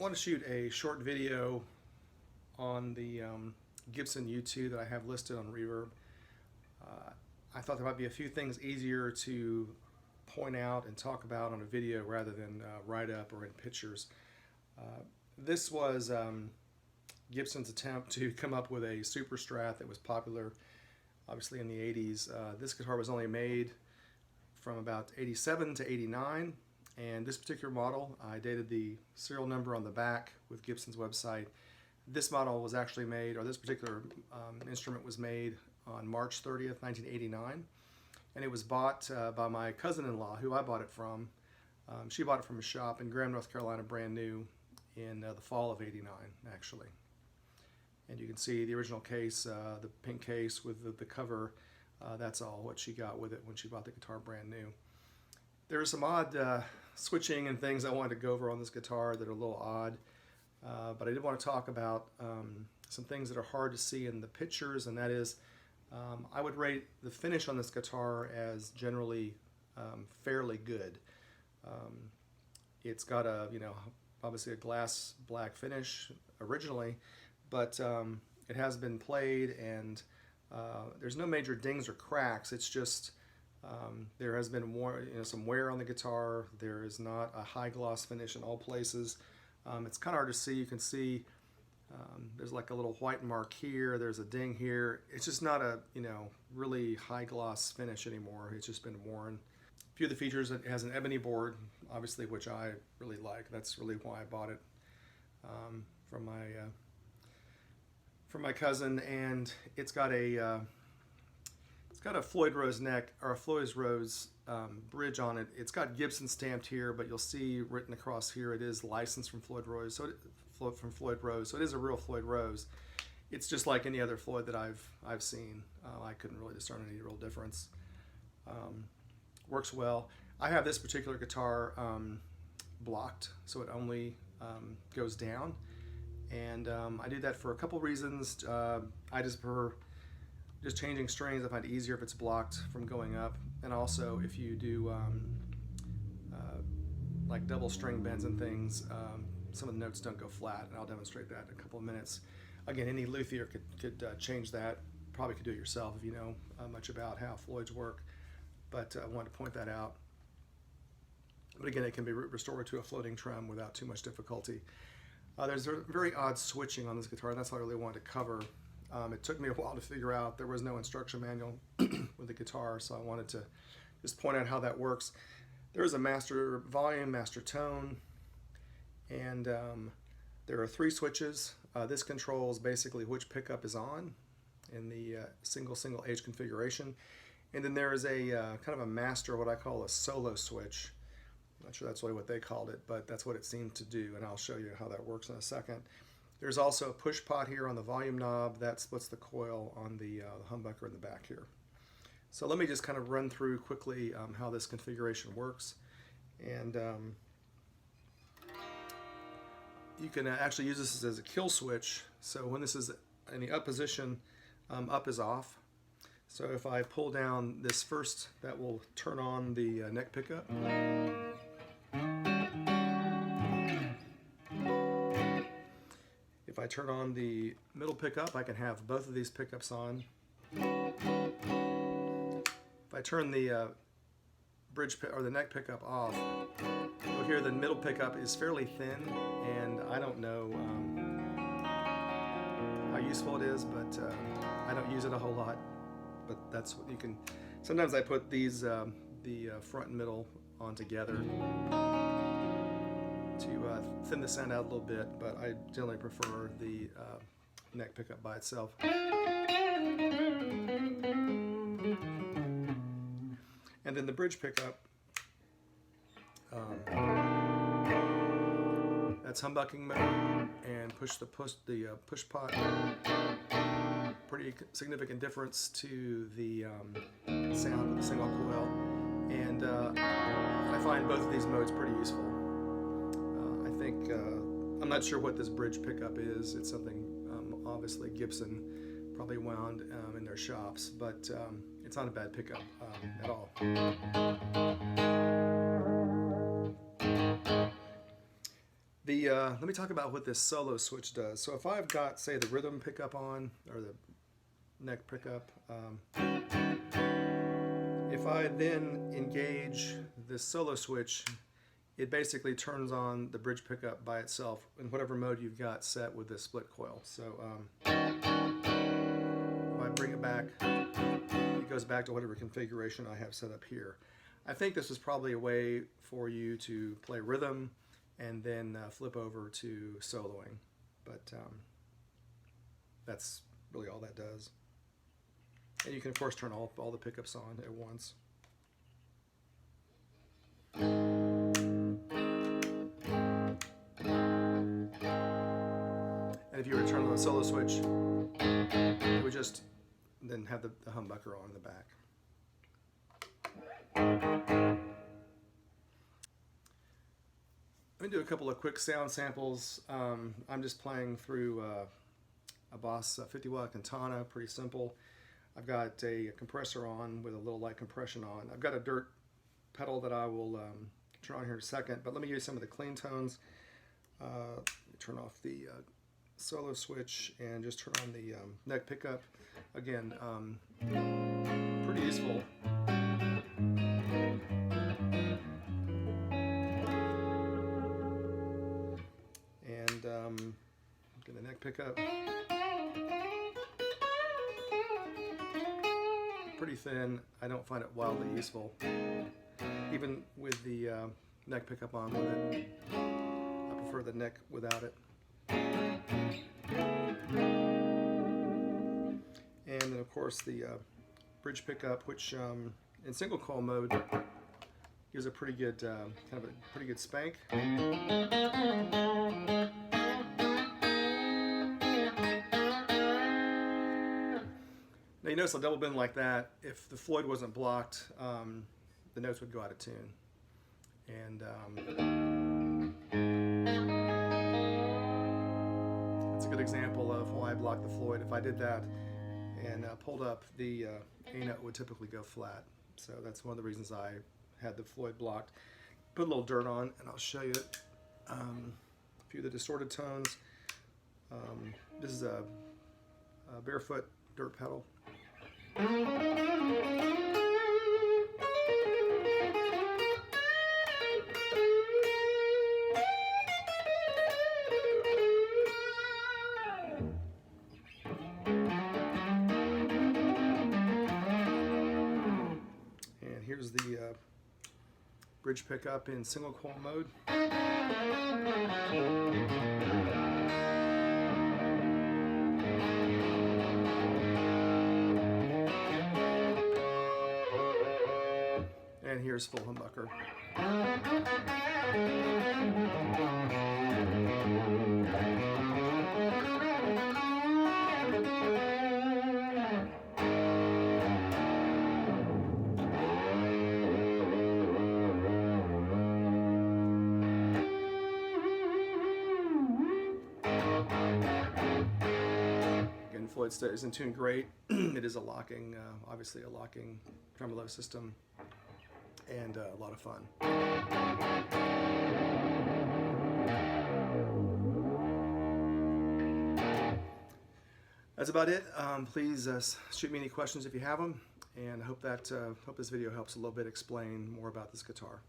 want to shoot a short video on the Gibson U-2 that I have listed on Reverb. I thought there might be a few things easier to point out and talk about on a video rather than write up or in pictures. This was Gibson's attempt to come up with a super strat that was popular obviously in the 80s. This guitar was only made from about 87 to 89, and this particular model, I dated the serial number on the back with Gibson's website. This model was actually made, or this particular instrument was made on March 30th, 1989, and it was bought by my cousin-in-law, who I bought it from. She bought it from a shop in Graham, North Carolina, brand new in the fall of '89, actually. And you can see the original case, the pink case with the cover. That's all what she got with it when she bought the guitar brand new. There are some odd switching and things I wanted to go over on this guitar that are a little odd, but I did want to talk about some things that are hard to see in the pictures, and that is I would rate the finish on this guitar as generally fairly good. It's got a, obviously a glass black finish originally, but it has been played, and there's no major dings or cracks. It's just there has been some wear on the guitar. There is not a high gloss finish in all places. It's kind of hard to see. You can see there's like a little white mark here. There's a ding here. It's just not a really high gloss finish anymore. It's just been worn. A few of the features, it has an ebony board, obviously, which I really like. That's really why I bought it from my cousin, and it's got a Floyd Rose neck, or a Floyd Rose bridge on it. It's got Gibson stamped here, but you'll see written across here it is licensed from Floyd Rose. So it is a real Floyd Rose. It's just like any other Floyd that I've seen. I couldn't really discern any real difference. Works well. I have this particular guitar blocked, so it only goes down. And I do that for a couple reasons. I just prefer just changing strings. I find it easier if it's blocked from going up. And also if you do like double string bends and things, some of the notes don't go flat, and I'll demonstrate that in a couple of minutes. Again, any luthier could change that. Probably could do it yourself if you know much about how Floyds work, but I wanted to point that out. But again, it can be restored to a floating trem without too much difficulty. There's a very odd switching on this guitar, and that's what I really wanted to cover. It took me a while to figure out. There was no instruction manual with the guitar, so I wanted to just point out how that works. There is a master volume, master tone, and there are 3 switches. This controls basically which pickup is on in the single H configuration. And then there is a kind of a master, what I call a solo switch. I'm not sure that's really what they called it, but that's what it seemed to do, and I'll show you how that works in a second. There's also a push pot here on the volume knob. That splits the coil on the humbucker in the back here. So let me just kind of run through quickly how this configuration works. And you can actually use this as a kill switch. So when this is in the up position, up is off. So if I pull down this first, that will turn on the neck pickup. If I turn on the middle pickup, I can have both of these pickups on. If I turn the the neck pickup off, you'll hear the middle pickup is fairly thin, and I don't know how useful it is, but I don't use it a whole lot. But that's what you can. Sometimes I put these the front and middle on together to thin the sound out a little bit, but I generally prefer the neck pickup by itself. And then the bridge pickup, that's humbucking mode, and push pot. Pretty significant difference to the sound of the single coil, and I find both of these modes pretty useful. I think I'm not sure what this bridge pickup is. It's something obviously Gibson probably wound in their shops, but it's not a bad pickup at all. Let me talk about what this solo switch does. So if I've got, say, the rhythm pickup on, or the neck pickup, if I then engage this solo switch, it basically turns on the bridge pickup by itself in whatever mode you've got set with this split coil. So if I bring it back, it goes back to whatever configuration I have set up here. I think this is probably a way for you to play rhythm and then flip over to soloing, but that's really all that does. And you can of course turn all the pickups on at once. And if you were to turn on the solo switch, it would just then have the humbucker on in the back. Let me do a couple of quick sound samples. I'm just playing through a Boss 50-watt Quintana, pretty simple. I've got a compressor on with a little light compression on. I've got a dirt pedal that I will turn on here in a second, but let me give you some of the clean tones. Turn off the solo switch and just turn on the neck pickup. Again, pretty useful. And get the neck pickup. Pretty thin. I don't find it wildly useful. Even with the neck pickup on with it, I prefer the neck without it. And then of course the bridge pickup, which in single coil mode gives a pretty good kind of a pretty good spank. Now you notice a double bend like that, if the Floyd wasn't blocked, the notes would go out of tune. And it's a good example of why I blocked the Floyd. If I did that and pulled up, the A note would typically go flat. So that's one of the reasons I had the Floyd blocked. Put a little dirt on, and I'll show you a few of the distorted tones. This is a barefoot dirt pedal. And here's the bridge pickup in single coil mode. And here's full humbucker. Again, Floyd stays in tune great. It is a locking, obviously a locking tremolo system, and a lot of fun. That's about it. Please shoot me any questions if you have them, and I hope this video helps a little bit explain more about this guitar.